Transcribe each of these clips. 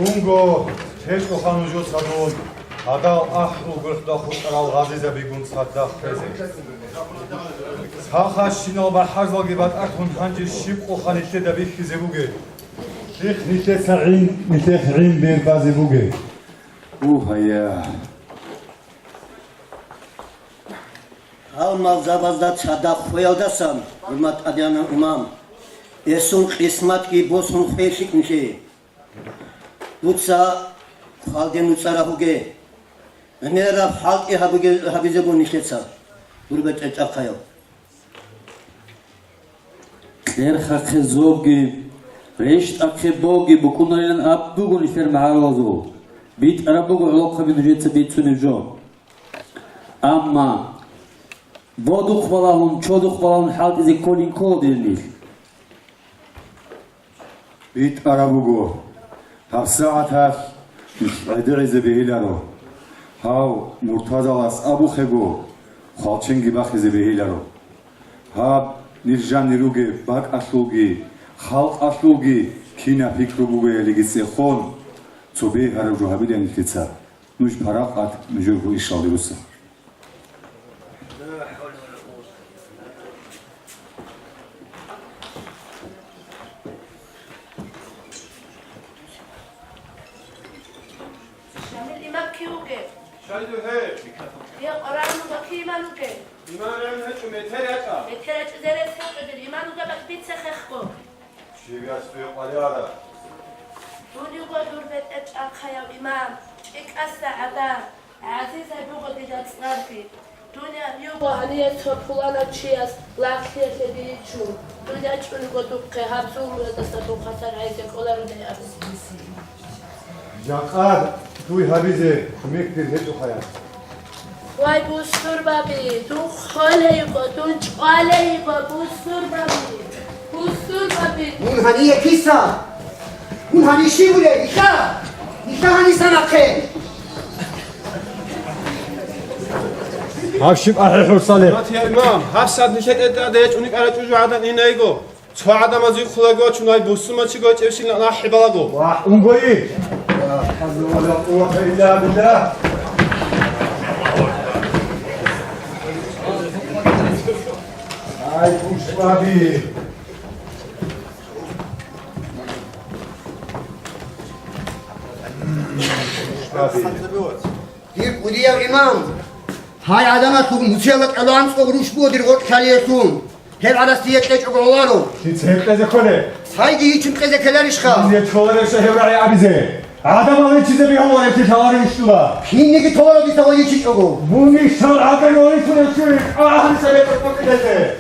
Ungo, Testo Hanujo Sadon, Adal Ahru Gurtahu Al Ghaziza Bigun Sadah Present. Saha Shinova Hazalgibat Akun Hanji Ship Ohanite David Kizebuge. Nite Sain, Nite Rin Ben Bazibuge. Uhaya. Almal zavazda çada xoyaldasam, hürmet adiyana imam. Esun qismat ki bosun xeşik nişe. Tutsa halden utsara huge. Nera halki habize bu nişetsa. Gurbet etakayo. Erha Zogi, Recht Akebogi, Bukunarin Abdugun işler maharazo. Bit Arabugu Aloka Bidujetse Bitsunejo. Ama Boduk balahun, çoduk balahun halk izi kolin kol denil. Bit Arabugo. Hafsaat Adrize Behilaro. Hav Murtazalas Abu Khego. Khalchen Gibakhize Behilaro. Hab Nirjan Niruge, Bak Aslugi, Halk Aslugi, Kina Fikrubuge Eligise Khon. Tsobe Harajo Habidan Kitsa. Nuj Parakat, Nujuru Ishalirusa. شايدو هي يا قرآن بكي مانوكي إيمان هاتشو متريكا مترج زرت سقد الإيمان وجبت بيت سخخكو Şigas tuyu qalyara. دوني قدور بيت أخيا إمام إك أسعدا عزيز بوغو ديجات صارفي دنيا يوغو هنيه تطفولانا تشياس لاخيه تديشو دنيا تشوني قدوك هابسو مردساتو خسر عايزة كولارو دي أبس Jakar tuy habize mektir hetu khaya. واي بوستور بابي دون خاليقو دون چاليقو بوستور بابي بوستور بابي Hun haniye kisa. Hun hani şivule, nikah. Nikah hani sanakhe. Havşim ahihu salih. مات يا إمام هفسد نشت أديت ونك على جوج عدن إنايجو تو عدم أزيد خلاقو چوناي بوسما چی گوچ افشین لا حبالگو Wah ungoyi. La havle ve la kuvvete illa billah. Ay kuşbabi. Dir udiya imam. Hay adama tu musiyalat elan soruş bu dir got kaliyetun. Her arastiyet geç oğlaro. Hiç hepteze kole. Haydi için kezekeler işka. Bize çoğlar eşe hevraya abize. Adam alın çize bir hamur eti çağırın iştula. Hinneki tolaro di tava için oğul. Bu nişan adan onu için eşit. Ahın sebep etmek edildi.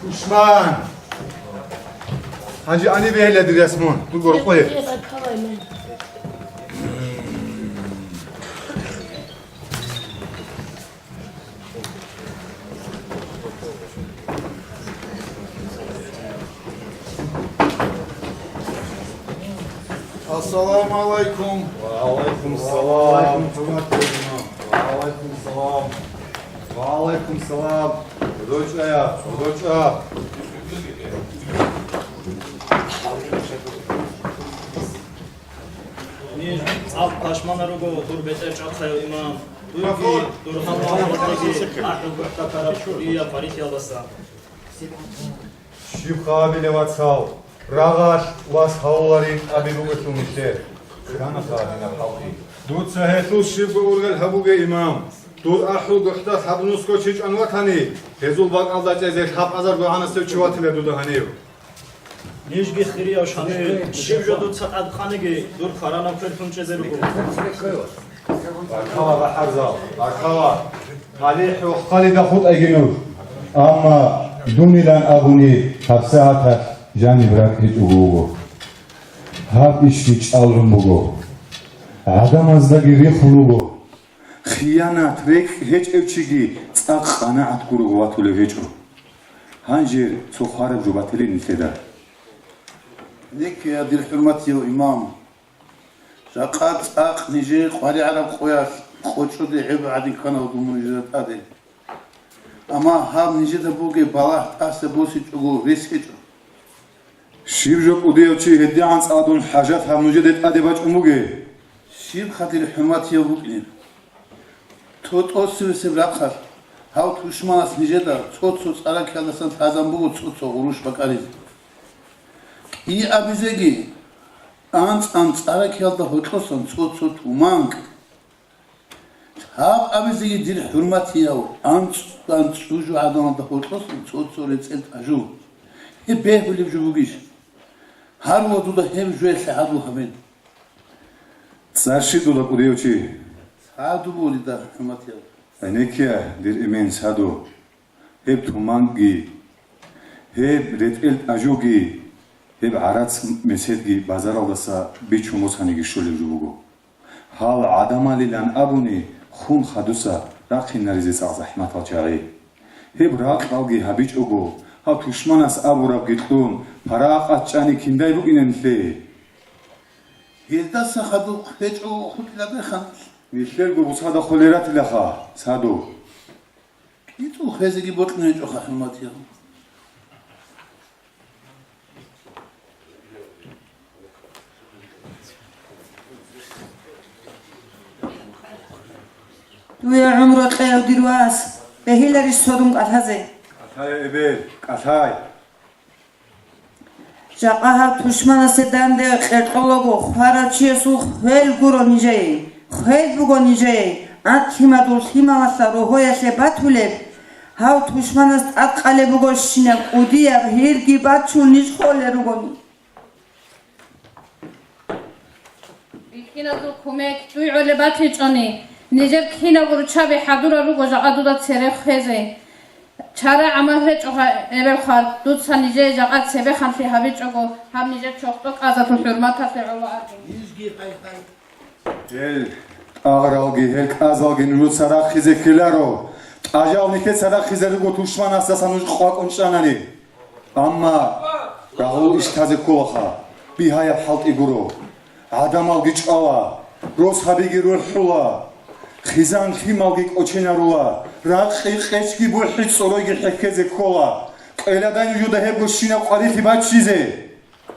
Kuşman. Hacı ani behledir resmun. Dur gör koy. السلام عليكم Aleyküm selam. Aleyküm selam. Aleyküm selam. Roçaya, roça. Nir alt taşmanları go dur beter çatsayo imam. Dur hamamdaki ahlu gurta karapuriya parit yalasa. Şif kabile vatsav. Ragaş vas havlarin abi bugetum işte. Kana kabine halki. دود سهيتو شيب اورغل حبوغه امام دود احو گختا حبنوس کو چيچ انواتاني هزول باق alda cezek hap azar gohanası çuvatile dudu haniyo Nijgi khiriya shane shiv jodu tsaqad khanegi dur karana perfum chezeru go. Arkava ve harzal. Arkava. Halih ve Khalid khut eginur. Ama dunilan abuni hapse hata jani bırak hiç uğuğu. Hap işkiç alrım buğu. Adam azda giri khuluğu. Khiyanat rek hiç evçigi tsaq qanaat kuruğu vatule veçu. Hanjir soxarab jubateli nikeda. لك يا دير حرمتي يا إمام شقات أق نجي قاري عرب خوياش خوشو دي عيب عادي كان ودو مجرد هذه أما هاب نجي دبوكي بلاح تاسي بوسي تشوغو ريسكي შიბჟო ყუდიევჩი ჰედიან წადუნ ჰაჟათ ჰამნუჯედეთ ადებაჭ უმუგე შიბ ხატილ ჰუმათია ვუკინე თოტოსივსე ბრახარ ჰავ თუშმანას ნიჟედა ცოცო წარაქიალასან თაზამბუგო ცოცო ურუშ ბაკარიზ ი აბიზეგი ან წარაქიალდა ჰოთოსონ ცოცო თუმანკ ჰავ აბიზეგი დილ ჰურმათიაო ან წუჟუ ადამდა ჰოთოსონ ცოცო რეცენტ აჟუ ე ბეჰული ჯუგიშ ჰარვო დუდა ჰემ ჟუესე ჰარვო ჰამენ წარში დუდა ყუდიევჩი სადუბული და ჰუმათიაო ანეკია დირ იმენ სადო ჰებ თუმანგი ჰებ რეწელ აჟოგი ჰებ არაც მესედგი ბაზარავდასა ბიჩუ მოსანიგი შული ჯუგო ჰალ ადამალილან აბუნი ხუნ ხადუსა რახინარიზე ზაჰმათალჭარი ჰებ რაყალგი ჰაბიჭოგო ჰა თუშმანას აბურაბ გიტყუნ ფარაყაჭანი ქინდაი ბუკინენლე ილდა სახადუ ხეჭო ხუთლადე ხან მიშლერგო ბუსადა ხოლერატილახა სადო იტუ ხეზიგი ბოტნეჭო ხა ჰუმათიაო ويا عمره تلاقيه دروس بهيلر الصدم قتازه قتاي ابل قتاي جاقها تشمنا سدان ده قرقلوغو خارچيسو خيل گورو نيجي خيل بوگو نيجي اتيما دول خيماسا روهويا شباتولب هاو تشمناس اتقاله بوگو شينب اوديا هيرگي باتشو نيج خوله روگوني بيكينا دو كوميك توي عولي باتي چوني نيجر كينا گورو چابي حدورا روگو جاقا دودا تسيره خيزه چاره عمله چوها ابل خال دود سنیجه جاقت سبه خانفی هبی چوگو هم نیجه چوختو قازت و حرمت هسته علو ارگین هل آغراوگی هل کازاوگی نرود سراغ خیزه کلارو آجاو نیکت سراغ خیزه رو توشمان اساسا نوش خواک اونشانانی اما راهو اشتازه کوخا بیهای حالت ایگورو آدم آوگی چاوا روز هبیگی رو حولا خیزان خیمالگی اوچینارولا راقی خیچکی بول حیچ سولوگی حکیزه کولا قیلادان یوده هبگو شینا قاریخی باید چیزه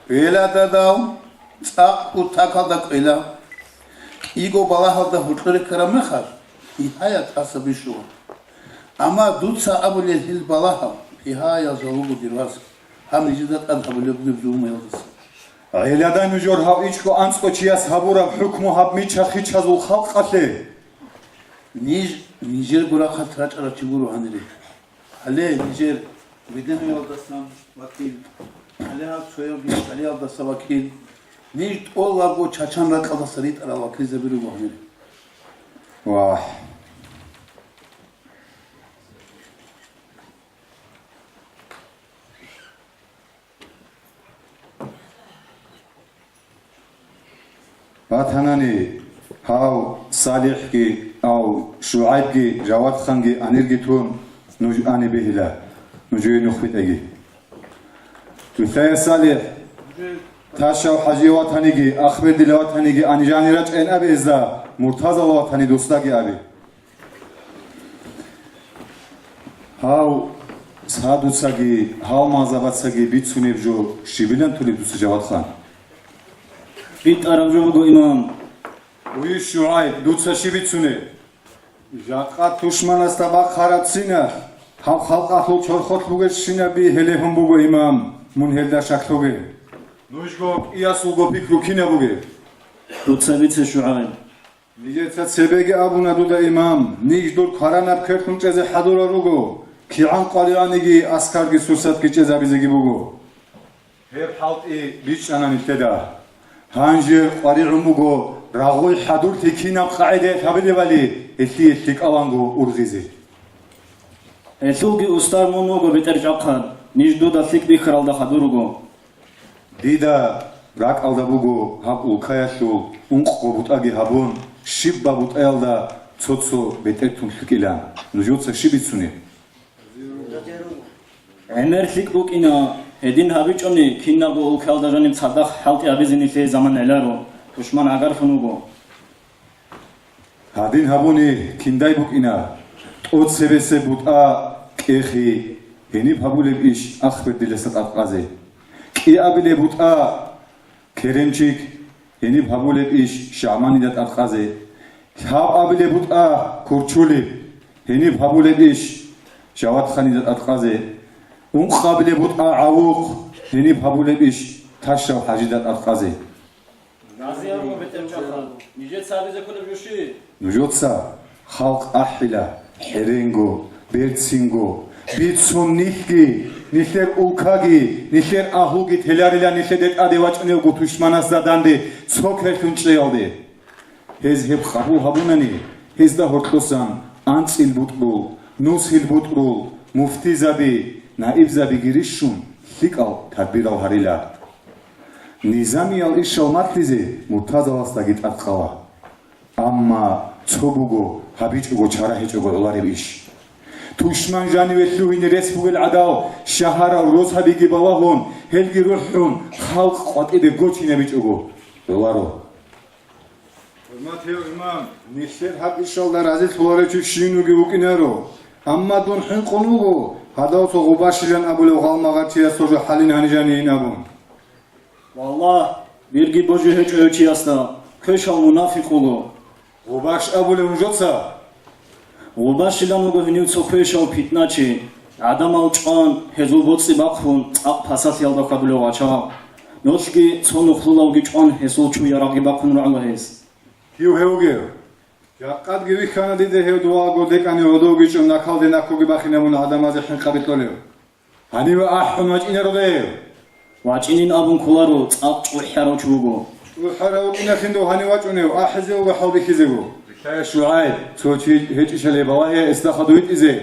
قیلادا داو تاق و تاکالدا قیلا ایگو بالاحالدا حطلر کرامه خار ایهایا تاسبی شو اما دوتسا ابولیل هیل بالاحال ایهایا زولوگو دیرواز هم نیجدت اد ابولیل بزوم یلدس قیلادان یوجور هاو ایچکو انسکو چیاس هبورا حکمو هب میچا خیچازو خلق قتله Nijer gura khatrat ara chiguru hanire ale Nijer videno yoldasam vakil ale ha soyogi ale yoldasa vakil nij olla go çaçan rakada sarit ara vakil zebiru hanire vah Batanani hav salih ki او شعیب کی جواد خان کی انرگی تون نوج آنی بهلا نوجی نخبت اگی تو ثای سالی تاشا و حجی وطنی کی اخبر دل وطنی کی آنی جانی رچ این ابی ازدا مرتضی وطنی دوستا کی ابی هاو سادو سگی هاو مازابات سگی بیت سونیب جو شیبیلن تولی دوست جواد خان بیت عرب جو بگو امام وی شعیب دوست شیبیت سونیب جاقا تشمن است با خرابسینه هم خلق اخلو چرخوت بوگه شینه بی هلی هم بوگه امام منهل دا شکلوگه نوشگو ایاسوگو پیکرو کینه بوگه دو تسبیت شعیب نیجه تا سبگه ابو ندو دا امام نیج دور کارانب کرتون چیز حدورا روگو کیعان قالیانگی اسکرگی سوست کی چیز بیزگی بوگو هر حالت ای بیچ نانان اتدا هنجی قالیعون بوگو راغوی حدور تکینم قاعده تبیده ولی اتلیک آوانگو ارغیزی اتلوگی استار مونوگو بتر جاقان نیج دو دا سیک بی خرالدا خدوروگو دیدا راک آلدا بوگو هب اولکایشو اونقو بود اگی هبون شیب با بود ایالدا چوتسو بتر تون شکیلان نجوتسا شیبیتسونی امر سیک بوک اینا هدین هبیچونی کینا بو اولکالدا جانیم صدق حالتی عبیزینی لی زمان الارو دشمن اگر خنوگو هادین هبونی کندای بوک اینا اوت سبسه بود کیخی هنی پابوله بیش اخبر دلست افقازه ჭიაბილე ბუტა ქერემჩიკ ენი ფაბულებ იშ შამანი და ტახაზე ხაბაბილე ბუტა ქურჩული ენი ფაბულებ იშ შავათხანი და ტახაზე უნხაბილე ბუტა ავუყ ენი ფაბულებ იშ თაშრავ ჰაჯი და ტახაზე ნაზია რო ბეტემჭახა ნიჟე ცაბიზე ქონებ ჯუში ნუჟოცა ხალყ აჰილა ჰერენგო ბერცინგო ბიცუნ ნიხგი ნიხერ ულქაგი ნიხერ აჰუგი თელარილა ნიხედეთ ადევაჭნევ გუთუშმანას დადანდი ცოქერხუნ ჭეალდი ეს ჰებ ხაბუ ჰაბუნანი ეს და ჰორტლოსან ანცილ ბუტბულ ნუსილ ბუტბულ მუფტიზაბი ნაიბზაბი გირიშუნ ხიკალ თადბირალ ჰარილა ნიზამიალ იშალ მართლიზე მურთაზალას და გიტარხავა ამა ცობუგო ჰაბიჭუგო ჩარაჰეჭუგო ოლარებიშ თუშმან ჟანივეთლუინი რესპუბლ ადაო შაჰარა როსაბიგი ბალაღონ ჰელგი რუჰუნ ხალყ ყვატიდე გოჩინებიჭუგო ოლარო მათეო იმამ ნიხერ ჰაბიშალ და რაზი თულარეჩუ შინუგი უკინარო ამა დონ ჰენყონუგო ჰადაოცო ღუბაშილან აბულე ღალმაღათია სოჟო ჰალინ ჰანიჟანი ინაბუნ ვალლა ბირგი ბოჟი ჰეჭოჩიასნა ქეშალ მუნაფიყულო ღუბაშ აბულე უნჟოცა غوباشیدم و گوینیم سخویش و پیتناچی آدم آوچان هزول بودی باخون پاسات یالدا کابلو واچا نوشکی چون خلولاوگی چون هزول چوی راگی باخون رو الله هست هیو هیوگه یا قد گیری خانه دیده هیو دوا گوده کنی ودوگی چون نکال نکوگی باخینمون آدم از خن قبیلتولیو هنی و آحون واج این رو ده واج اینین آبون کلارو آب چوی حرو چوگو چوی حرو این خندو هنی واج اونیو آحزه و حالی خیزگو شعيب توجي هيك شلي بواهي استخدويت إزاي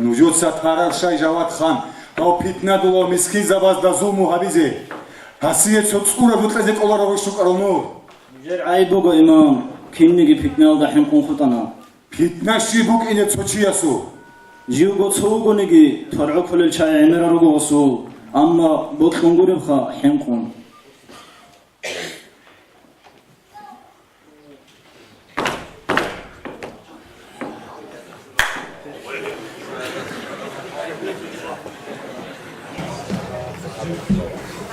نوجود ساتارا شاي جواد خان أو بيتنا دولو مسكين زباز دازو مهابيزي هسيه تسكورة بطلزي قولارا وشوك أرونو جر عيبوغو إمام كينيجي بيتنا دحين قنخطانا بيتنا شيبوك إني توجي ياسو جيوغو تسوغو نيجي ترعو كل الشاي عمرا روغو وصو أما بطلنغو ربخا حنقون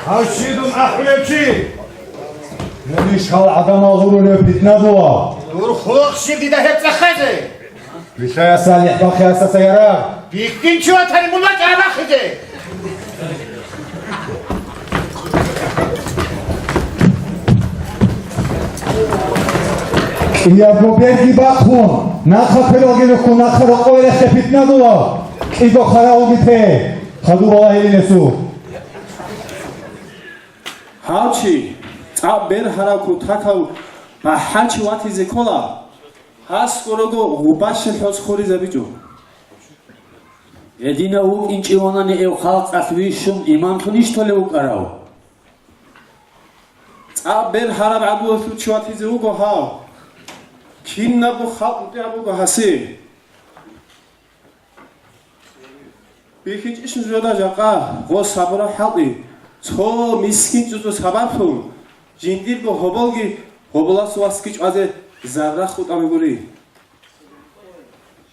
هاشيدم أحلبشي نمش خال عدم أغلو بيتنا دوا دور خلق شيدي ده هيك تخزي بشايا صالح باخي أسا سيارة بيكتين شو تاني ملا جانا خزي يا بوبيرجي باخون ناخا فلوغي لكو ناخا رقوي لخي بيتنا دوا إيقو خلاو بيته خدو بواهي لنسو هاوچی تا بر هراکو تاکاو با هاچی واتی زکولا هست کورگو غوباش حوز خوری زبیجو Едина ук инчионани ев халқ асвишум имам туниsh толе ук арав. تا بر هراب عدو تو چی واتی زوگو ها کین نبو خلق دی ابوگو هسی بیخیچ ایشن زودا جاقا غو صبرا حقی تو مسکین جزو سببتون جندیر با هبالگی هبالا سواسکیچ از ذره خود آمیگوری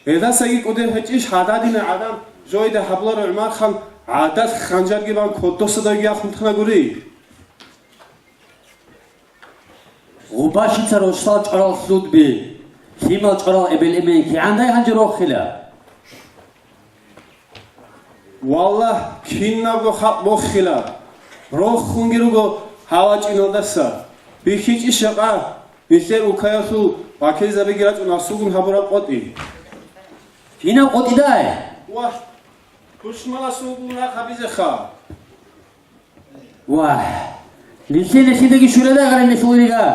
ایده سگی کدیم هچیش حدادین آدم جایده هبلا رو عمر خان عادت خنجرگی بان کدو صداگی آخوند خنگوری غوباشیца روشتال چرال سود بی خیمال چرال ابل امین کی عنده هنجر روخیله والله کین نبو خط بخیله روح خونگیروگو هوا چینادسا بیخیچ ایشقا بیشتر اوکایاسو واکیزا بگیرد و ناسوگون هبورا قطی اینم قطی دای واه کشمالا سوگون را خبیز خواه واه لیسی نشیدگی شوره دا غره نشوریگا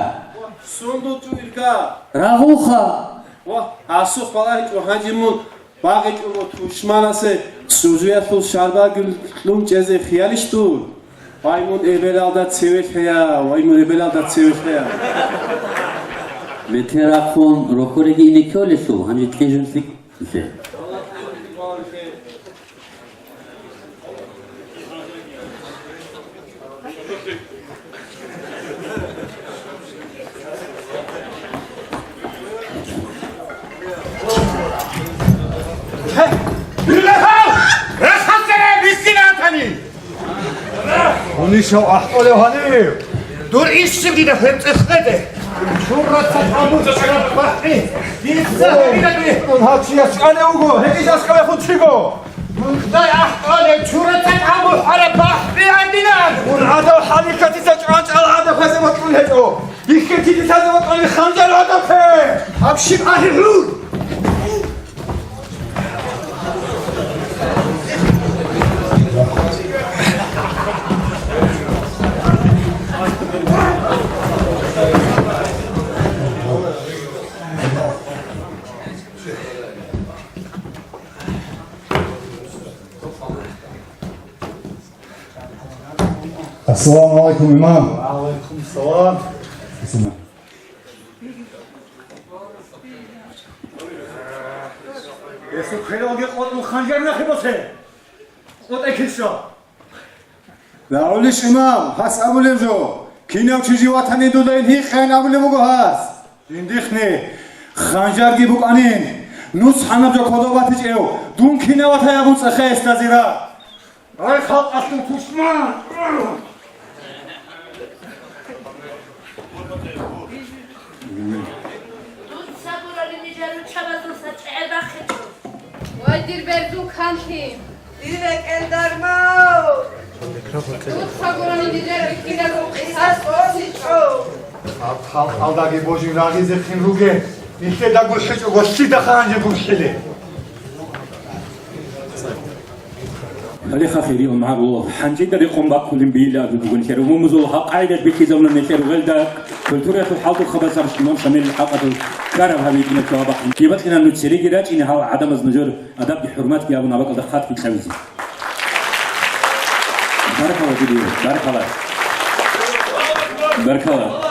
سوندو تو ایرگا راغوخا واه آسوخ بالا هیچ و هنجیمون باقی جو توشمالا سه سوزویتو شاربا گلوم جزه خیالش دور وایمون ابلالدات سویت هیا وایمون ابلالدات سویت هیا متراکون روکورگی اینه که لسو هنجی تکنجون سیک میشه Rıhal! Rıhal sene miskin atani! უნიშო ახტოლევანი დურ ისივდი და ფერწეხდე შურაცა ამოწერა ბახი ისა მიდაგე ჰაჩია სკალე უგო ჰეკისა სკალე ხუჩიგო და ახტოლე შურაცა ამოხარა ბახი ანდინან ურადა ჰალიკათისა ჭანჭალა და ფასე მოწულეთო იქეთი თაზე მოწული ხანჯალა და ფე აფში აჰლუ Assalamu alaikum imam. ალეიქუმ სალამ Bismillah. ესო ხელოგი ყოტულ ხანჯარ ნახებოთე ყოტექისო Laulish imam, has abulejo. Kinam chiji watani dudain hi khain abulemo has. ინდიხნი ხანჯარგი ბუკანინ ნუს ხანაბჯო ქოდობათი ჭეო დუნ ქინავათა აბუწე ხეს დაზირა აი ხალყას თუ თუშმა დუც საბურალი ნიჟერუ ჩაბაზულსა ჭება ხეთო ვაი დირბერდუ ხანთი ირე კენდარმო დუც საგურანი ნიჟერი ქინაგო ისას ოსიჭო ალდაგი ბოჟი რაღიზე ხინ რუგე ისე და გუშეჭო გოსი და ხანჯე გუშელე خليها خيري ومعروف حنجد ريقوم باكل بيلا بيقول خير وموزو قاعدة بكي زمن نشر غلدا كلتورة الحلقة خبر سامش كمان شامل الحلقة كارم هذه كنا توابع كيبت لنا نتسري جراج إن هوا عدم النجار أدب بحرمات يا أبو نبات دخات في الشمس بارك الله فيك بارك الله